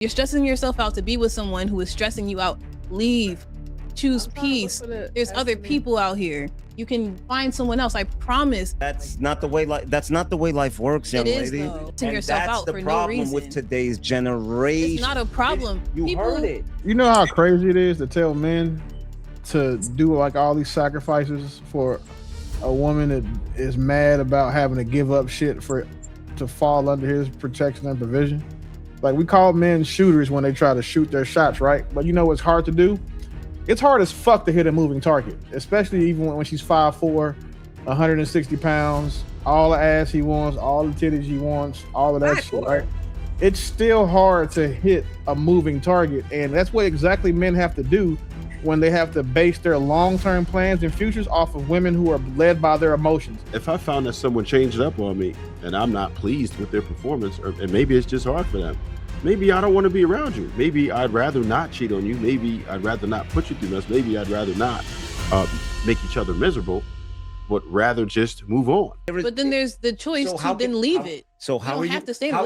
You're stressing yourself out to be with someone who is stressing you out. Leave. Choose peace. There's other people out here. You can find someone else. I promise. That's not the way life works, young lady. Though. And yourself that's out the for problem no reason. with today's generation. It's not a problem. You heard it. You know how crazy it is to tell men to do like all these sacrifices for a woman that is mad about having to give up shit to fall under his protection and provision. Like, we call men shooters when they try to shoot their shots, right? But you know what's hard to do? It's hard as fuck to hit a moving target, especially even when she's 5'4", 160 pounds, all the ass he wants, all the titties he wants, all of that shit, right? It's still hard to hit a moving target, and that's what exactly men have to do when they have to base their long-term plans and futures off of women who are led by their emotions. If I found that someone changed up on me and I'm not pleased with their performance, and maybe it's just hard for them, maybe I don't want to be around you. Maybe I'd rather not cheat on you. Maybe I'd rather not put you through this. Maybe I'd rather not make each other miserable, but rather just move on. But then there's the choice to then leave it. So how are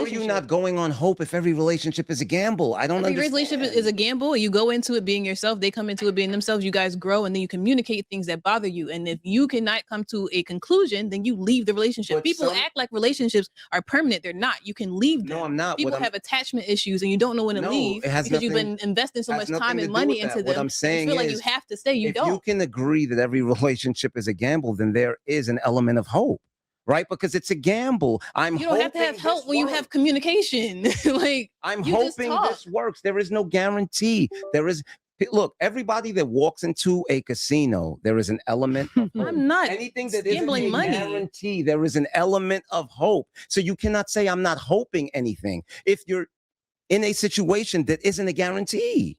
you not going on hope if every relationship is a gamble? I don't understand. Every relationship is a gamble. You go into it being yourself. They come into it being themselves. You guys grow, and then you communicate things that bother you. And if you cannot come to a conclusion, then you leave the relationship. People act like relationships are permanent. They're not. You can leave them. No, I'm not. People have attachment issues, and you don't know when to leave because you've been investing so much time and money into them. What I'm saying you feel like you have to stay. You don't. If you can agree that every relationship is a gamble, then there is an element of hope. Right, because it's a gamble. You don't have to have help when you have communication. Like, I'm hoping this works. There is no guarantee. Look, everybody that walks into a casino, there is an element of hope. I'm not anything that isn't a guarantee. There is an element of hope. So you cannot say I'm not hoping anything if you're in a situation that isn't a guarantee.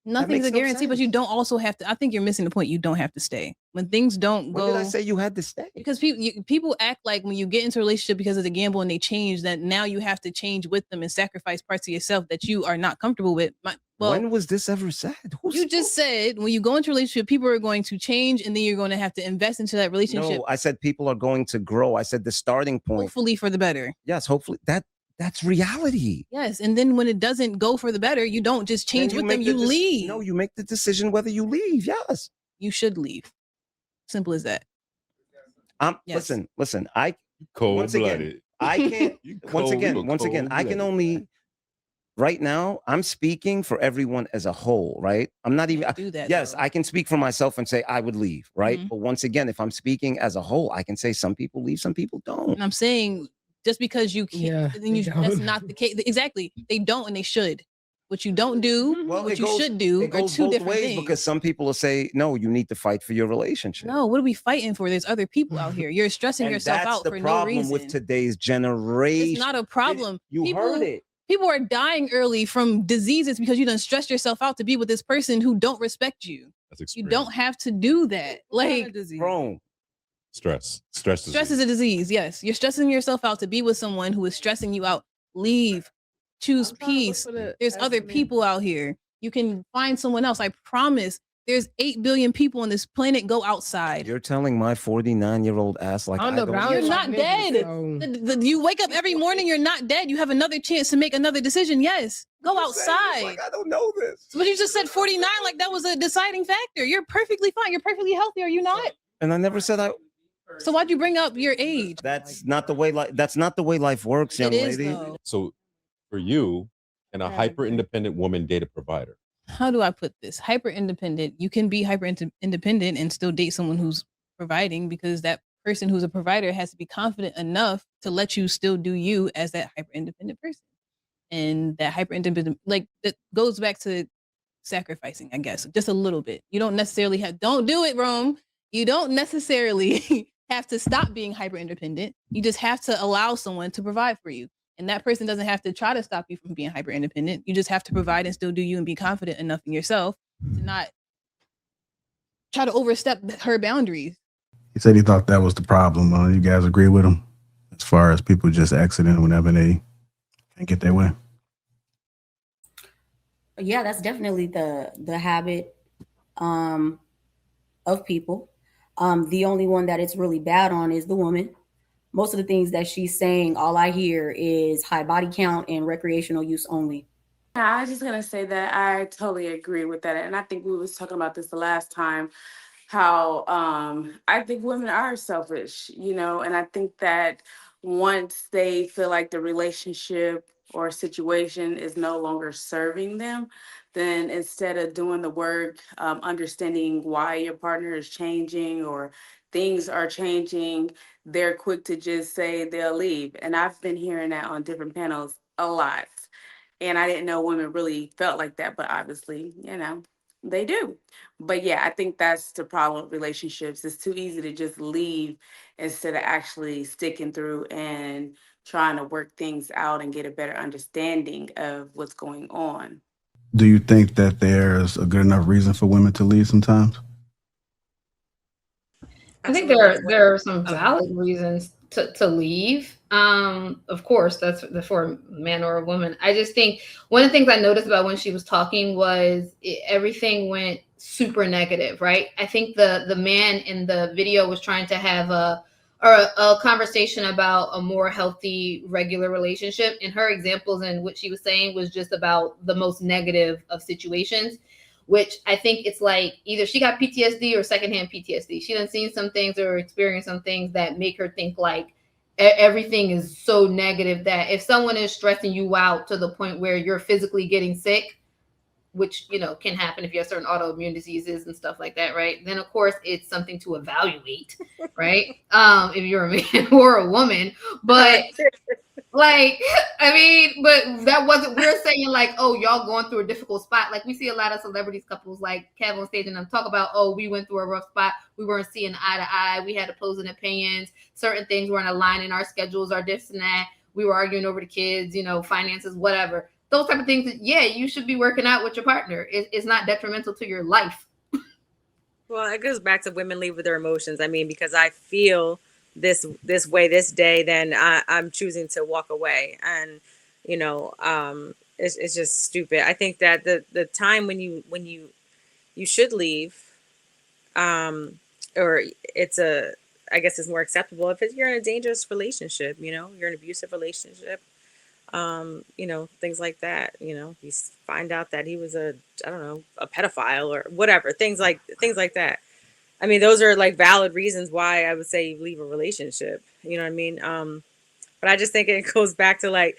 Nothing's a guarantee, but you don't also have to. I think you're missing the point. You don't have to stay when things don't go. When did I say you had to stay? Because people act like when you get into a relationship because it's a gamble and they change, that now you have to change with them and sacrifice parts of yourself that you are not comfortable with. When was this ever said? You just said when you go into a relationship, people are going to change, and then you're going to have to invest into that relationship. No, I said people are going to grow. I said the starting point. Hopefully for the better. Yes, hopefully that's reality. Yes, and then when it doesn't go for the better, you don't just change with them. You leave. No, you make the decision whether you leave. Yes, you should leave. Simple as that. Yes. Listen. I cold-blooded. I can't. once again, I can only. Right now, I'm speaking for everyone as a whole, right? I'm not even do that. Yes, though. I can speak for myself and say I would leave, right? Mm-hmm. But once again, if I'm speaking as a whole, I can say some people leave, some people don't. And I'm saying just because you can't, that's not the case. Exactly, they don't and they should. What you don't do, what you should do, are two different things. Because some people will say, no, you need to fight for your relationship. No, what are we fighting for? There's other people out here. You're stressing yourself out for no reason. That's the problem with today's generation. It's not a problem. You heard it. People are dying early from diseases because you done stressed yourself out to be with this person who don't respect you. That's extreme. You don't have to do that. Like, Stress is a disease. Yes, you're stressing yourself out to be with someone who is stressing you out. Leave. Choose peace. There's other people out here. You can find someone else. I promise. There's 8 billion people on this planet. Go outside. You're telling my 49-year-old ass like you're not dead. You wake up every morning. You're not dead. You have another chance to make another decision. Yes, go outside. Like, I don't know this. But you just said 49 like that was a deciding factor. You're perfectly fine. You're perfectly healthy. Are you not? And I never said I. So why'd you bring up your age? That's not the way life works, young lady. So, for you, can a hyper independent woman date a provider? How do I put this? Hyper independent. You can be hyper independent and still date someone who's providing, because that person who's a provider has to be confident enough to let you still do you as that hyper independent person. And that hyper independent, like, it goes back to sacrificing, I guess, just a little bit. You don't necessarily don't do it, Rome. You don't necessarily have to stop being hyper independent. You just have to allow someone to provide for you. And that person doesn't have to try to stop you from being hyper independent. You just have to provide and still do you and be confident enough in yourself to not try to overstep her boundaries. He said he thought that was the problem. You guys agree with him as far as people just exiting whenever they can't get their way? Yeah, that's definitely the habit of people. The only one that it's really bad on is the woman. Most of the things that she's saying, all I hear is high body count and recreational use only. I was just gonna say that I totally agree with that, and I think we was talking about this the last time. How I think women are selfish, and I think that once they feel like the relationship or situation is no longer serving them, then instead of doing the work, understanding why your partner is changing or things are changing, they're quick to just say they'll leave. And I've been hearing that on different panels a lot. And I didn't know women really felt like that, but obviously, they do. But yeah, I think that's the problem with relationships. It's too easy to just leave instead of actually sticking through and trying to work things out and get a better understanding of what's going on. Do you think that there's a good enough reason for women to leave sometimes? I think there are some valid reasons to leave. Of course, that's for a man or a woman. I just think one of the things I noticed about when she was talking was everything went super negative, right? I think the man in the video was trying to have a conversation about a more healthy, regular relationship. And her examples and what she was saying was just about the most negative of situations, which I think it's like either she got PTSD or secondhand PTSD. She done seen some things or experienced some things that make her think like everything is so negative that if someone is stressing you out to the point where you're physically getting sick, which, can happen if you have certain autoimmune diseases and stuff like that, right? Then, of course, it's something to evaluate, right? If you're a man or a woman. But like, but that wasn't, we're saying like, oh, y'all going through a difficult spot. Like we see a lot of celebrities couples like Kev on stage and them talk about, oh, we went through a rough spot. We weren't seeing eye to eye. We had opposing opinions. Certain things weren't aligning. Our schedules are this and that. We were arguing over the kids, finances, whatever. Those type of things that, yeah, you should be working out with your partner. It's not detrimental to your life. Well, it goes back to women leave with their emotions. Because I feel this way this day, then I'm choosing to walk away. And it's just stupid. I think that the time when you should leave, or I guess it's more acceptable if you're in a dangerous relationship, you're in an abusive relationship, things like that. You find out that he was a pedophile or whatever, things like that. Those are like valid reasons why I would say leave a relationship. You know what I mean? But I just think it goes back to like,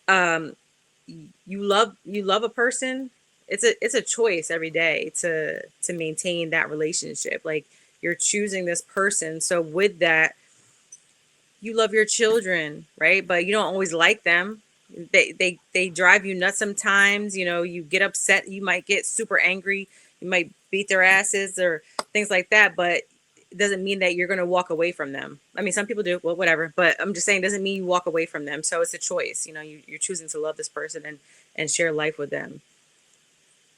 you love a person. It's a choice every day to maintain that relationship. Like you're choosing this person. So with that, you love your children, right? But you don't always like them. They drive you nuts sometimes. You get upset. You might get super angry. You might beat their asses or things like that, but it doesn't mean that you're going to walk away from them. Some people do, well, whatever, but I'm just saying, it doesn't mean you walk away from them. So it's a choice. You're choosing to love this person and share life with them.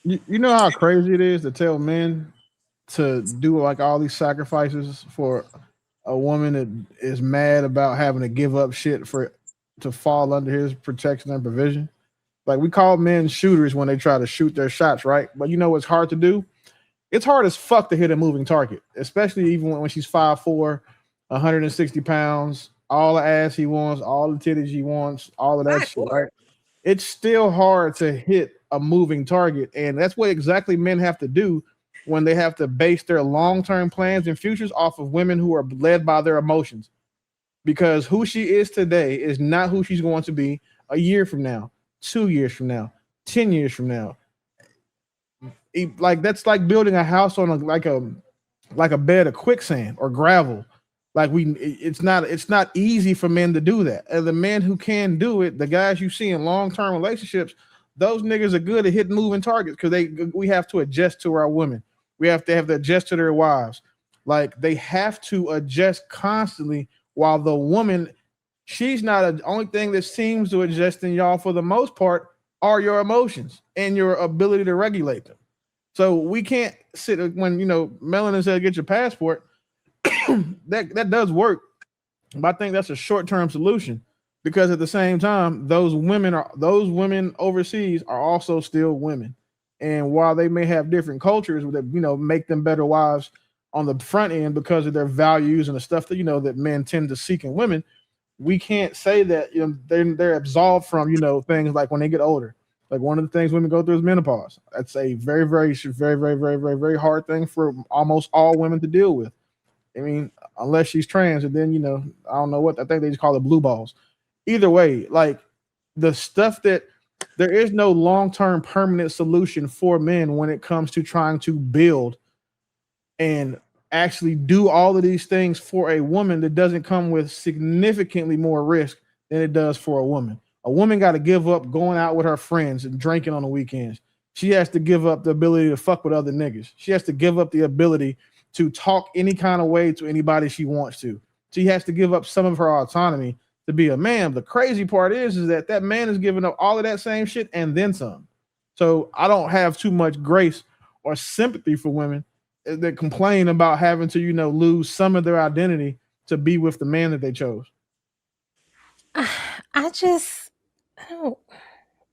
You know how crazy it is to tell men to do like all these sacrifices for a woman that is mad about having to give up shit to fall under his protection and provision. Like we call men shooters when they try to shoot their shots, right? But what's hard to do? It's hard as fuck to hit a moving target, especially even when she's 5'4", 160 pounds, all the ass he wants, all the titties he wants, all of that shit, right? It's still hard to hit a moving target. And that's what exactly men have to do when they have to base their long-term plans and futures off of women who are led by their emotions. Because who she is today is not who she's going to be a year from now, 2 years from now, 10 years from now. Like that's like building a house on a bed of quicksand or gravel. Like it's not easy for men to do that. And the men who can do it, the guys you see in long-term relationships, those niggas are good at hitting moving targets because we have to adjust to our women. We have to adjust to their wives. Like they have to adjust constantly while the woman, she's not the only thing that seems to adjust in y'all for the most part are your emotions and your ability to regulate them. So we can't sit when, Melanin said, get your passport. that does work. But I think that's a short-term solution because at the same time, those women overseas are also still women. And while they may have different cultures that, make them better wives on the front end because of their values and the stuff that, that men tend to seek in women, we can't say that, they're absolved from, things like when they get older. Like one of the things women go through is menopause. That's a very, very, very, very, very, very, very hard thing for almost all women to deal with. I mean, unless she's trans, and then I don't know what I think they just call it blue balls. Either way, like the stuff that there is no long-term permanent solution for men when it comes to trying to build and actually do all of these things for a woman that doesn't come with significantly more risk than it does for a woman. A woman got to give up going out with her friends and drinking on the weekends. She has to give up the ability to fuck with other niggas. She has to give up the ability to talk any kind of way to anybody she wants to. She has to give up some of her autonomy to be a man. The crazy part is that man is giving up all of that same shit and then some. So I don't have too much grace or sympathy for women that complain about having to, lose some of their identity to be with the man that they chose.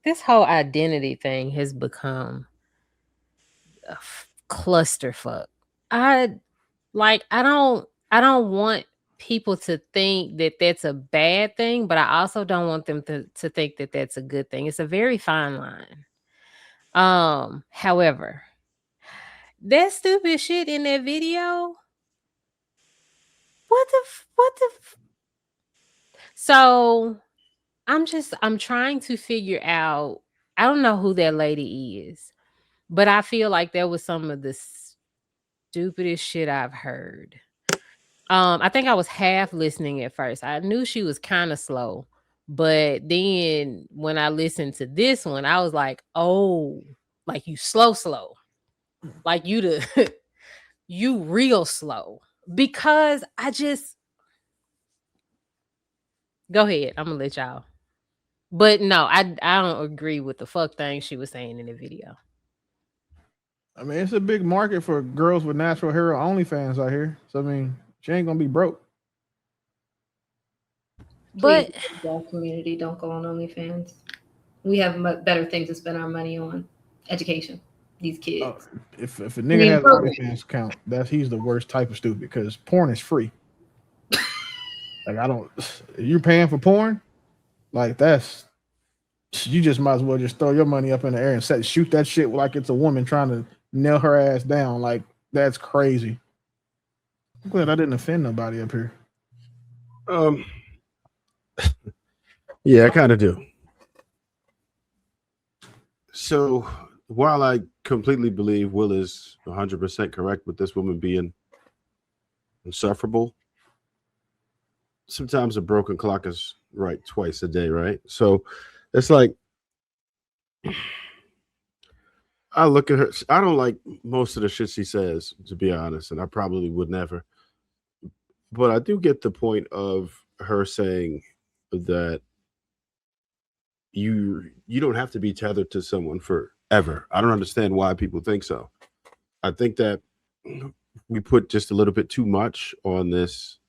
This whole identity thing has become a clusterfuck. I don't want people to think that that's a bad thing, but I also don't want them to think that that's a good thing. It's a very fine line. However, that stupid shit in that video. So I'm trying to figure out. I don't know who that lady is, but I feel like that was some of the stupidest shit I've heard. I think I was half listening at first. I knew she was kind of slow, but then when I listened to this one, I was like, oh, like you slow, like you you real slow. Because go ahead. I'm gonna let y'all. But no, I don't agree with the fuck thing she was saying in the video. I mean, it's a big market for girls with natural hair OnlyFans out here. So I mean, she ain't gonna be broke. But black community, don't go on OnlyFans. We have better things to spend our money on. Education. These kids. If a nigga has an OnlyFans account, he's the worst type of stupid because porn is free. Like you're paying for porn, like you just might as well just throw your money up in the air and shoot that shit like it's a woman trying to nail her ass down. Like that's crazy. I'm glad I didn't offend nobody up here. Yeah, I kind of do. So while I completely believe Will is 100% correct with this woman being insufferable, sometimes a broken clock is right twice a day, right? So it's like, I look at her. I don't like most of the shit she says, to be honest, and I probably would never. But I do get the point of her saying that you don't have to be tethered to someone forever. I don't understand why people think so. I think that we put just a little bit too much on this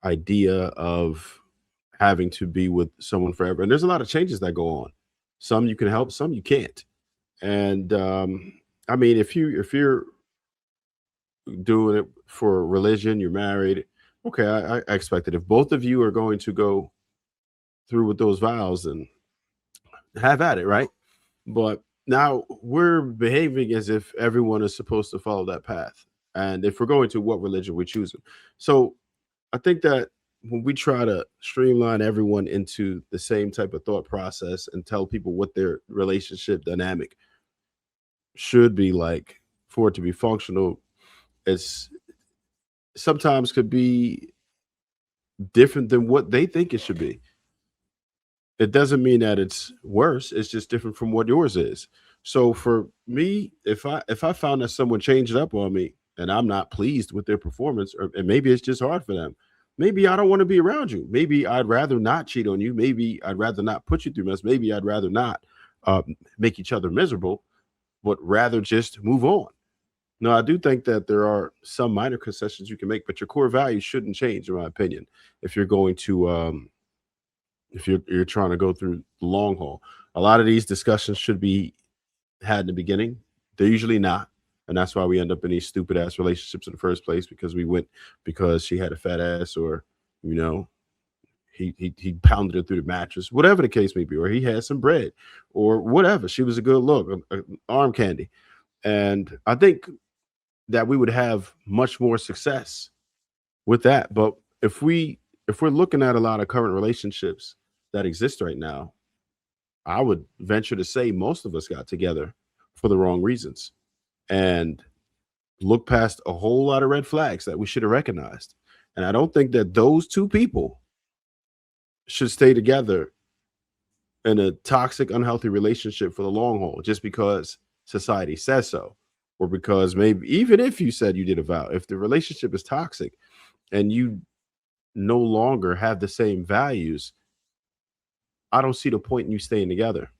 idea of having to be with someone forever. And there's a lot of changes that go on. Some you can help, some you can't. And I mean, if you're doing it for religion, you're married, okay, I expect it. If both of you are going to go through with those vows, and have at it, right? But now we're behaving as if everyone is supposed to follow that path. And if we're going to, what religion we're choosing. So I think that when we try to streamline everyone into the same type of thought process and tell people what their relationship dynamic should be like for it to be functional, it's sometimes could be different than what they think it should be. It doesn't mean that it's worse. It's just different from what yours is. So for me, if I found that someone changed up on me and I'm not pleased with their performance, and maybe it's just hard for them, maybe I don't want to be around you. Maybe I'd rather not cheat on you. Maybe I'd rather not put you through mess. Maybe I'd rather not make each other miserable, but rather just move on. No, I do think that there are some minor concessions you can make, but your core values shouldn't change, in my opinion, if you're going to if you're trying to go through the long haul. A lot of these discussions should be had in the beginning. They're usually not. And that's why we end up in these stupid ass relationships in the first place, because we went because she had a fat ass, or, he pounded her through the mattress, whatever the case may be, or he had some bread, or whatever. She was a good look, arm candy, and I think that we would have much more success with that. But if we're looking at a lot of current relationships that exist right now, I would venture to say most of us got together for the wrong reasons and look past a whole lot of red flags that we should have recognized. And I don't think that those two people should stay together in a toxic, unhealthy relationship for the long haul just because society says so. Or because maybe even if you said you did a vow, if the relationship is toxic and you no longer have the same values, I don't see the point in you staying together.